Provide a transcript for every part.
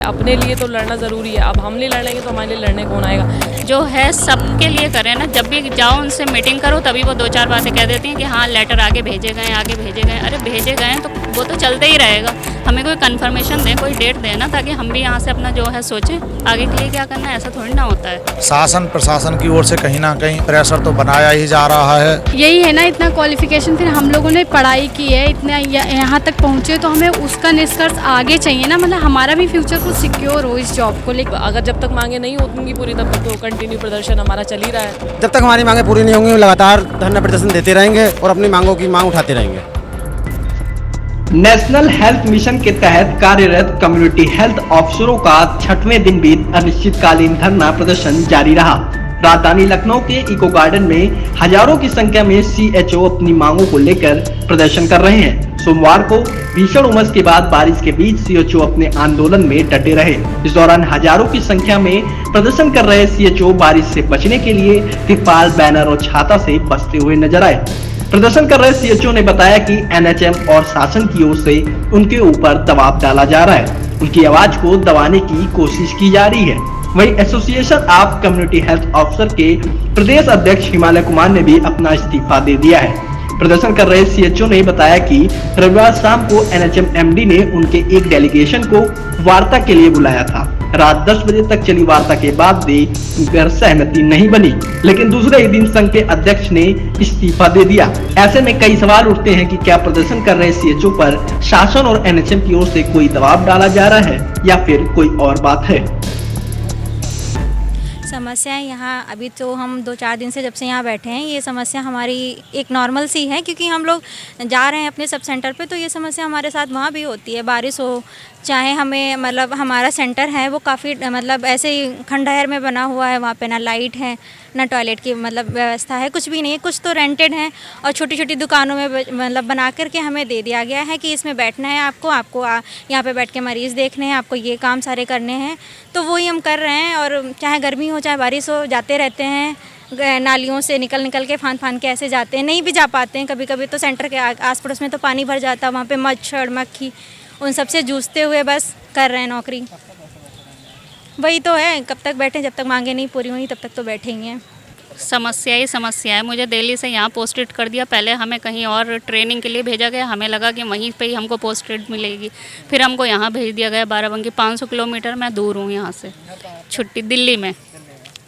अपने लिए तो लड़ना ज़रूरी है। अब हम नहीं लड़ेंगे तो हमारे लिए लड़ने कौन आएगा। जो है सबके लिए करें ना, जब भी जाओ उनसे मीटिंग करो तभी वो दो चार बातें कह देती हैं कि हाँ लेटर आगे भेजे गए अरे भेजे गए तो वो तो चलते ही रहेगा। हमें कोई कंफर्मेशन दें, कोई डेट दें ना, ताकि हम भी यहाँ से अपना जो है सोचें आगे के लिए क्या करना है। ऐसा थोड़ी ना होता है। शासन प्रशासन की ओर से कहीं ना कहीं प्रेशर तो बनाया ही जा रहा है। यही है ना, इतना क्वालिफिकेशन फिर हम लोगों ने पढ़ाई की है, इतना यहाँ तक पहुँचे तो हमें उसका निष्कर्ष आगे चाहिए ना, मतलब हमारा भी फ्यूचर कुछ सिक्योर हो इस जॉब को लेकर। अगर जब तक मांगे नहीं होंगी पूरी तब तक तो कंटिन्यू प्रदर्शन हमारा चल ही रहा है। जब तक हमारी मांगे पूरी नहीं होंगी लगातार धरना प्रदर्शन देते रहेंगे और अपनी मांगों की मांग उठाते रहेंगे। नेशनल हेल्थ मिशन के तहत कार्यरत कम्युनिटी हेल्थ ऑफिसरों का 6वें दिन भी अनिश्चितकालीन धरना प्रदर्शन जारी रहा। राजधानी लखनऊ के इको गार्डन में हजारों की संख्या में सीएचओ अपनी मांगों को लेकर प्रदर्शन कर रहे हैं। सोमवार को भीषण उमस के बाद बारिश के बीच सीएचओ अपने आंदोलन में डटे रहे। इस दौरान हजारों की संख्या में प्रदर्शन कर रहे सीएचओ बारिश से बचने के लिए तिरपाल, बैनर और छाता से बचते हुए नजर आए। प्रदर्शन कर रहे सीएचओ ने बताया कि एनएचएम और शासन की ओर से उनके ऊपर दबाव डाला जा रहा है। उनकी आवाज को दबाने की कोशिश की जा रही है। वहीं association of community health officer के प्रदेश अध्यक्ष हिमालय कुमार ने भी अपना इस्तीफा दे दिया है। प्रदर्शन कर रहे सीएचओ ने बताया कि रविवार शाम को एनएचएम एमडी ने उनके एक डेलीगेशन को वार्ता के लिए बुलाया था। रात 10 बजे तक चली वार्ता के बाद भी सहमति नहीं बनी, लेकिन दूसरे ही दिन संघ के अध्यक्ष ने इस्तीफा दे दिया। ऐसे में कई सवाल उठते हैं कि क्या प्रदर्शन कर रहे सीएचओ पर शासन और एनएचएम की ओर से कोई दबाव डाला जा रहा है या फिर कोई और बात है। समस्याएं यहाँ अभी तो हम 2-4 दिन से जब से यहाँ बैठे हैं, ये समस्या हमारी एक नॉर्मल सी है, क्योंकि हम लोग जा रहे हैं अपने सब सेंटर पे, तो ये समस्या हमारे साथ वहाँ भी होती है। बारिश हो चाहे हमें, मतलब हमारा सेंटर है वो काफ़ी मतलब ऐसे ही खंडहर में बना हुआ है। वहाँ पे ना लाइट है ना टॉयलेट की मतलब व्यवस्था है, कुछ भी नहीं है। कुछ तो रेंटेड है और छोटी छोटी दुकानों में मतलब बना करके हमें दे दिया गया है कि इसमें बैठना है आपको यहाँ पे बैठ के मरीज़ देखने हैं, आपको ये काम सारे करने हैं। तो वही हम कर रहे हैं, और चाहे गर्मी हो चाहे बारिश हो जाते रहते हैं। नालियों से निकल के फान के ऐसे जाते हैं, नहीं भी जा पाते हैं। कभी कभी तो सेंटर के आस पड़ोस में तो पानी भर जाता है, वहाँ पे मच्छर मक्खी उन सबसे जूझते हुए बस कर रहे हैं नौकरी। वही तो है, कब तक बैठे, जब तक मांगे नहीं पूरी हुई तब तक तो बैठे ही हैं। समस्या ही समस्या है। मुझे दिल्ली से यहाँ पोस्टेड कर दिया, पहले हमें कहीं और ट्रेनिंग के लिए भेजा गया, हमें लगा कि वहीं पे ही हमको पोस्टेड मिलेगी। फिर हमको यहाँ भेज दिया गया बाराबंकी, 500 किलोमीटर मैं दूर हूँ यहाँ से। छुट्टी दिल्ली में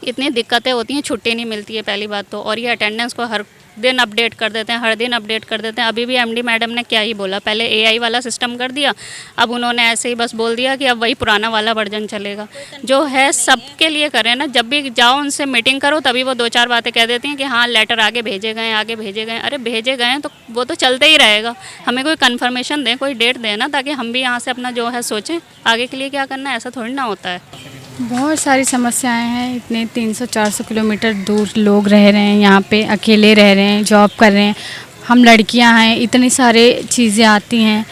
इतनी दिक्कतें होती हैं, छुट्टी नहीं मिलती है पहली बात तो, और ये अटेंडेंस को हर दिन अपडेट कर देते हैं, हर दिन अपडेट कर देते हैं। अभी भी एमडी मैडम ने क्या ही बोला, पहले एआई वाला सिस्टम कर दिया, अब उन्होंने ऐसे ही बस बोल दिया कि अब वही पुराना वाला वर्जन चलेगा। जो है सबके लिए करें ना, जब भी जाओ उनसे मीटिंग करो तभी वो दो चार बातें कह देती हैं कि हाँ लेटर आगे भेजे गए अरे भेजे गए तो वो तो चलते ही रहेगा। हमें कोई कंफर्मेशन दें, कोई डेट दें ना, ताकि हम भी यहाँ से अपना जो है सोचें आगे के लिए क्या करना है। ऐसा थोड़ी ना होता है। बहुत सारी समस्याएं हैं, इतने 300-400 किलोमीटर दूर लोग रह रहे हैं, यहाँ पे अकेले रह रहे हैं, जॉब कर रहे हैं, हम लड़कियां हैं, इतनी सारे चीज़ें आती हैं।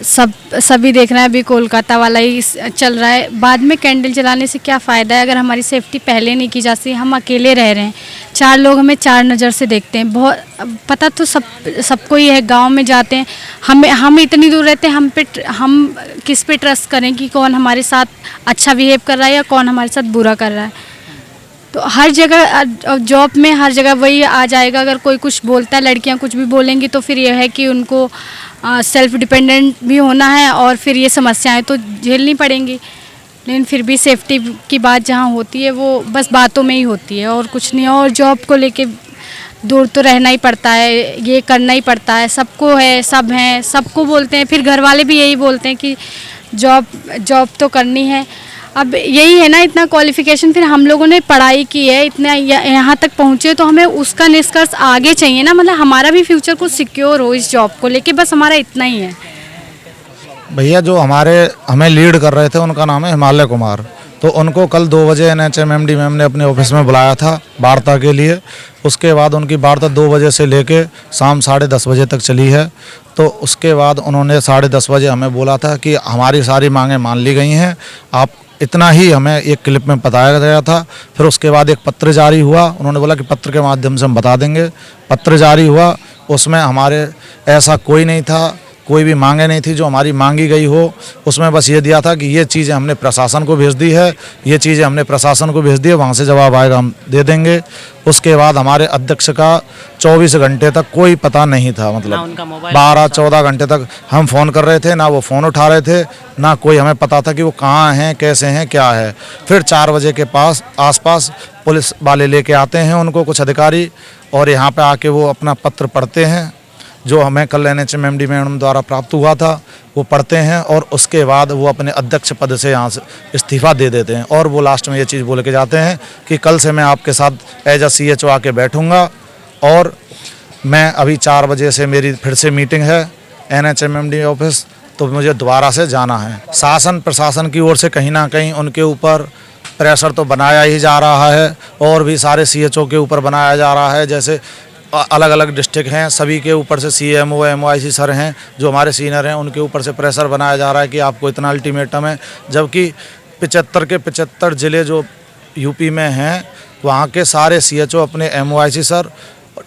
सभी देख रहे हैं, अभी कोलकाता वाला ही चल रहा है। बाद में कैंडल जलाने से क्या फ़ायदा है अगर हमारी सेफ्टी पहले नहीं की जाती। हम अकेले रह रहे हैं, 4 लोग हमें 4 नज़र से देखते हैं। बहुत पता तो सबको ही है, गांव में जाते हैं, हम इतनी दूर रहते हैं, हम किस पे ट्रस्ट करें कि कौन हमारे साथ अच्छा बिहेव कर रहा है या कौन हमारे साथ बुरा कर रहा है। तो हर जगह जॉब में हर जगह वही आ जाएगा। अगर कोई कुछ बोलता है, लड़कियां कुछ भी बोलेंगी तो फिर यह है कि उनको सेल्फ डिपेंडेंट भी होना है और फिर ये समस्याएं तो झेलनी पड़ेंगी। लेकिन फिर भी सेफ्टी की बात जहाँ होती है वो बस बातों में ही होती है और कुछ नहीं। और जॉब को लेके दूर तो रहना ही पड़ता है, ये करना ही पड़ता है, सबको है, सब हैं, सबको बोलते हैं। फिर घर वाले भी यही बोलते हैं कि जॉब तो करनी है। अब यही है ना, इतना क्वालिफिकेशन फिर हम लोगों ने पढ़ाई की है, इतना यहाँ तक पहुँचे तो हमें उसका निष्कर्ष आगे चाहिए ना, मतलब हमारा भी फ्यूचर कुछ सिक्योर हो इस जॉब को लेके। बस हमारा इतना ही है। भैया जो हमें लीड कर रहे थे उनका नाम है हिमालय कुमार, तो उनको कल 2 बजे एनएचएम एमडी मैम ने अपने ऑफिस में बुलाया था वार्ता के लिए। उसके बाद उनकी वार्ता 2 बजे से लेके शाम 10:30 बजे तक चली है। तो उसके बाद उन्होंने 10:30 बजे हमें बोला था कि हमारी सारी मांगें मान ली गई हैं, आप इतना ही हमें एक क्लिप में बताया गया था। फिर उसके बाद एक पत्र जारी हुआ, उन्होंने बोला कि पत्र के माध्यम से हम बता देंगे। पत्र जारी हुआ, उसमें हमारे ऐसा कोई नहीं था, कोई भी मांगे नहीं थी जो हमारी मांगी गई हो। उसमें बस ये दिया था कि ये चीज़ें हमने प्रशासन को भेज दी है, ये चीज़ें हमने प्रशासन को भेज दी है, वहाँ से जवाब आएगा हम दे देंगे। उसके बाद हमारे अध्यक्ष का 24 घंटे तक कोई पता नहीं था, मतलब 12-14 घंटे तक हम फ़ोन कर रहे थे, ना वो फ़ोन उठा रहे थे, ना कोई हमें पता था कि वो कहाँ हैं, कैसे हैं, क्या है। फिर 4 बजे के आसपास पुलिस वाले लेके आते हैं उनको, कुछ अधिकारी, और यहाँ पे आके वो अपना पत्र पढ़ते हैं जो हमें कल NHM MD मैडम द्वारा प्राप्त हुआ था, वो पढ़ते हैं और उसके बाद वो अपने अध्यक्ष पद से यहाँ से इस्तीफ़ा दे देते हैं। और वो लास्ट में ये चीज़ बोल के जाते हैं कि कल से मैं आपके साथ एज CHO आके बैठूँगा, और मैं अभी 4 बजे से मेरी फिर से मीटिंग है NHM MD ऑफिस, तो मुझे दोबारा से जाना है। शासन प्रशासन की ओर से कहीं ना कहीं उनके ऊपर प्रेशर तो बनाया ही जा रहा है, और भी सारे CHO के ऊपर बनाया जा रहा है। जैसे अलग अलग डिस्ट्रिक्ट हैं, सभी के ऊपर से CMO MOIC सर हैं जो हमारे सीनियर हैं, उनके ऊपर से प्रेशर बनाया जा रहा है कि आपको इतना अल्टीमेटम है। जबकि 75 के 75 ज़िले जो यूपी में हैं, वहाँ के सारे CHO अपने MOIC सर,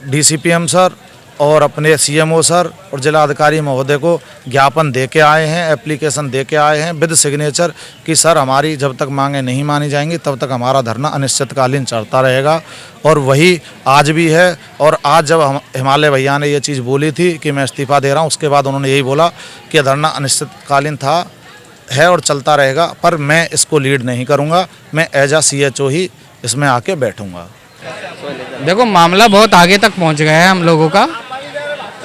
DCPM सर और अपने CMO सर और जिलाधिकारी महोदय को ज्ञापन दे के आए हैं, एप्लीकेशन दे के आए हैं विद सिग्नेचर कि सर हमारी जब तक मांगें नहीं मानी जाएंगी तब तक हमारा धरना अनिश्चितकालीन चलता रहेगा। और वही आज भी है। और आज जब हम हिमालय भैया ने ये चीज़ बोली थी कि मैं इस्तीफ़ा दे रहा हूँ, उसके बाद उन्होंने यही बोला कि धरना अनिश्चितकालीन है और चलता रहेगा, पर मैं इसको लीड नहीं करूँगा, मैं एज CHO ही इसमें आके बैठूँगा। देखो मामला बहुत आगे तक पहुंच गया है। हम लोगों का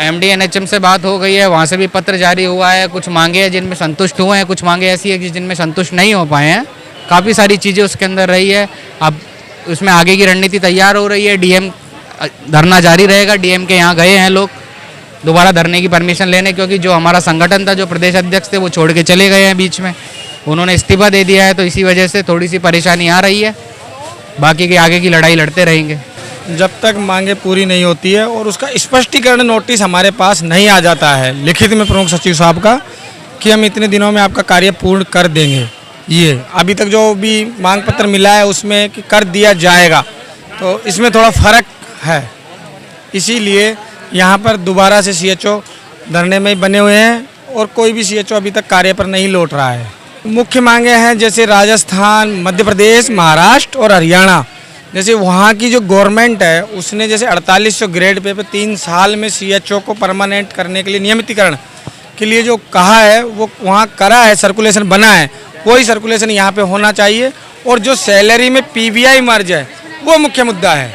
MD NHM से बात हो गई है, वहाँ से भी पत्र जारी हुआ है। कुछ मांगे हैं जिनमें संतुष्ट हुए हैं, कुछ मांगे ऐसी है जिनमें संतुष्ट नहीं हो पाए हैं। काफ़ी सारी चीज़ें उसके अंदर रही है। अब उसमें आगे की रणनीति तैयार हो रही है। DM धरना जारी रहेगा। DM के यहाँ गए हैं लोग दोबारा धरने की परमिशन लेने, क्योंकि जो हमारा संगठन था, जो प्रदेश अध्यक्ष थे, वो छोड़ के चले गए हैं बीच में, उन्होंने इस्तीफा दे दिया है। तो इसी वजह से थोड़ी सी परेशानी आ रही है। बाकी की आगे की लड़ाई लड़ते रहेंगे जब तक मांगे पूरी नहीं होती है और उसका स्पष्टीकरण नोटिस हमारे पास नहीं आ जाता है लिखित में प्रमुख सचिव साहब का कि हम इतने दिनों में आपका कार्य पूर्ण कर देंगे। ये अभी तक जो भी मांग पत्र मिला है उसमें कि कर दिया जाएगा, तो इसमें थोड़ा फर्क है। इसीलिए यहाँ पर दोबारा से CHO धरने में ही बने हुए हैं और कोई भी CHO अभी तक कार्य पर नहीं लौट रहा है। मुख्य मांगे हैं जैसे राजस्थान, मध्य प्रदेश, महाराष्ट्र और हरियाणा, जैसे वहाँ की जो गवर्नमेंट है उसने जैसे 4800 ग्रेड पे 3 साल में CHO को परमानेंट करने के लिए नियमितीकरण के लिए जो कहा है वो वहाँ करा है, सर्कुलेशन बना है, वही सर्कुलेशन यहाँ पे होना चाहिए। और जो सैलरी में PBI मर्ज है वो मुख्य मुद्दा है।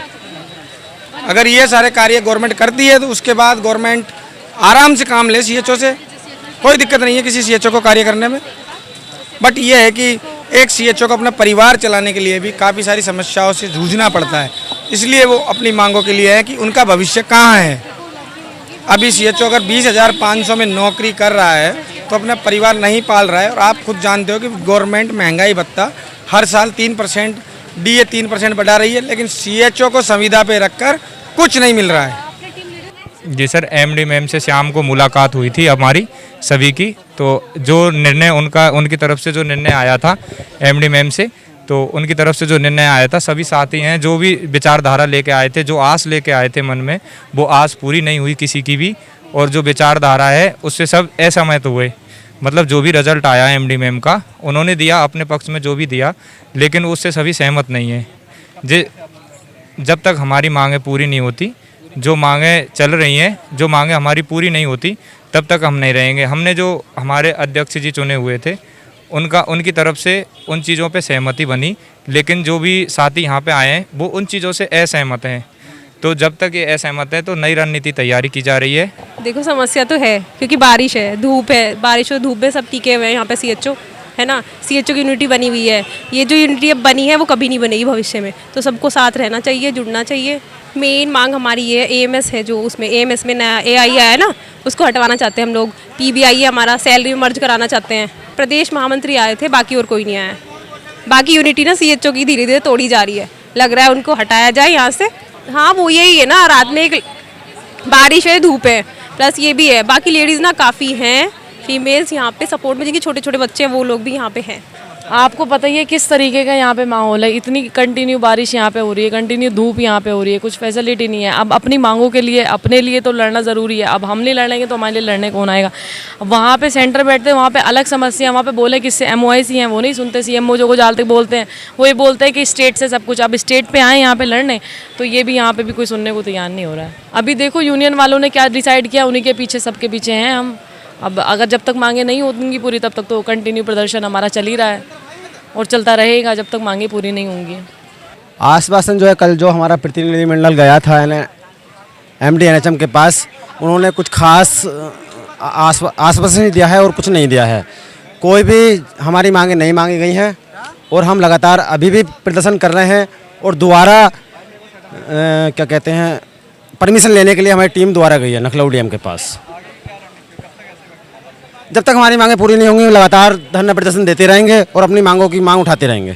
अगर ये सारे कार्य गवर्नमेंट करती है तो उसके बाद गवर्नमेंट आराम से काम ले CHO से, कोई दिक्कत नहीं है किसी CHO को कार्य करने में। बट ये है कि एक CHO को अपना परिवार चलाने के लिए भी काफ़ी सारी समस्याओं से जूझना पड़ता है, इसलिए वो अपनी मांगों के लिए है कि उनका भविष्य कहाँ है। अभी CHO अगर 20,500 में नौकरी कर रहा है तो अपना परिवार नहीं पाल रहा है। और आप खुद जानते हो कि गवर्नमेंट महंगाई भत्ता हर साल 3% DA 3% बढ़ा रही है, लेकिन CHO को संविदा पे रखकर कुछ नहीं मिल रहा है। जी सर, MD मैम से शाम को मुलाकात हुई थी हमारी सभी की, तो जो निर्णय उनकी तरफ से जो निर्णय आया था MD मैम से, तो उनकी तरफ से जो निर्णय आया था, सभी साथी हैं जो भी विचारधारा लेके आए थे, जो आस लेके आए थे मन में, वो आस पूरी नहीं हुई किसी की भी। और जो विचारधारा है उससे सब असहमत हुए। मतलब जो भी रिजल्ट आया MD मैम का, उन्होंने दिया अपने पक्ष में जो भी दिया, लेकिन उससे सभी सहमत नहीं है। जब तक हमारी मांगें पूरी नहीं होती, जो मांगें चल रही हैं, जो मांगें हमारी पूरी नहीं होती, तब तक हम नहीं रहेंगे। हमने जो हमारे अध्यक्ष जी चुने हुए थे उनकी तरफ से उन चीज़ों पे सहमति बनी, लेकिन जो भी साथी यहाँ पे आए हैं वो उन चीज़ों से असहमत हैं। तो जब तक ये असहमत है तो नई रणनीति तैयारी की जा रही है। देखो समस्या तो है, क्योंकि बारिश है, धूप है, बारिश और धूप में सब टिके हुए हैं यहाँ पे CHO, है ना। CHO की यूनिटी बनी हुई है। ये जो यूनिटी अब बनी है वो कभी नहीं बनेगी भविष्य में, तो सबको साथ रहना चाहिए, जुड़ना चाहिए। मेन मांग हमारी ये AMS है, जो उसमें AMS में नया AI आया है ना, उसको हटवाना चाहते हैं हम लोग। PBI है हमारा, सैलरी में मर्ज कराना चाहते हैं। प्रदेश महामंत्री आए थे, बाकी और कोई नहीं आया है। बाकी यूनिटी ना CHO की धीरे धीरे तोड़ी जा रही है, लग रहा है उनको हटाया जाए यहाँ से। हाँ वो यही है ना, रात में एक बारिश है, धूप है, प्लस ये भी है। बाकी लेडीज़ ना काफ़ी हैं, फीमेल्स यहाँ पे सपोर्ट में, जिनके छोटे छोटे बच्चे हैं वो लोग भी यहाँ पे हैं। आपको पता ही है किस तरीके का यहाँ पे माहौल है, इतनी कंटिन्यू बारिश यहाँ पे हो रही है, कंटिन्यू धूप यहाँ पे हो रही है, कुछ फैसिलिटी नहीं है। अब अपनी मांगों के लिए अपने लिए तो लड़ना ज़रूरी है। अब हम नहीं लड़ेंगे तो हमारे लिए लड़ने कौन आएगा। अब वहाँ पे सेंटर बैठते हैं, वहाँ पे अलग समस्या, वहाँ पे बोले किससे MOIC हैं वो नहीं सुनते, CMO जो को जालते बोलते हैं वो ये बोलते हैं कि स्टेट से सब कुछ। अब स्टेट पे आए यहाँ पे लड़ने तो ये भी यहाँ पे भी कोई सुनने को तैयार नहीं हो रहा है। अभी देखो यूनियन वालों ने क्या डिसाइड किया, उन्हीं के पीछे सबके पीछे हैं हम। अब अगर जब तक मांगे नहीं होंगी पूरी तब तक तो कंटिन्यू प्रदर्शन हमारा चल ही रहा है और चलता रहेगा जब तक मांगे पूरी नहीं होंगी। आश्वासन जो है, कल जो हमारा प्रतिनिधिमंडल गया था MD NHM के पास, उन्होंने कुछ खास आश्वासन नहीं दिया है और कुछ नहीं दिया है। कोई भी हमारी मांगे नहीं मांगी गई हैं और हम लगातार अभी भी प्रदर्शन कर रहे हैं। और दोबारा क्या कहते हैं, परमिशन लेने के लिए हमारी टीम दोबारा गई है नखलऊ DM के पास। जब तक हमारी मांगे पूरी नहीं होंगी लगातार धरना प्रदर्शन देते रहेंगे और अपनी मांगों की मांग उठाते रहेंगे।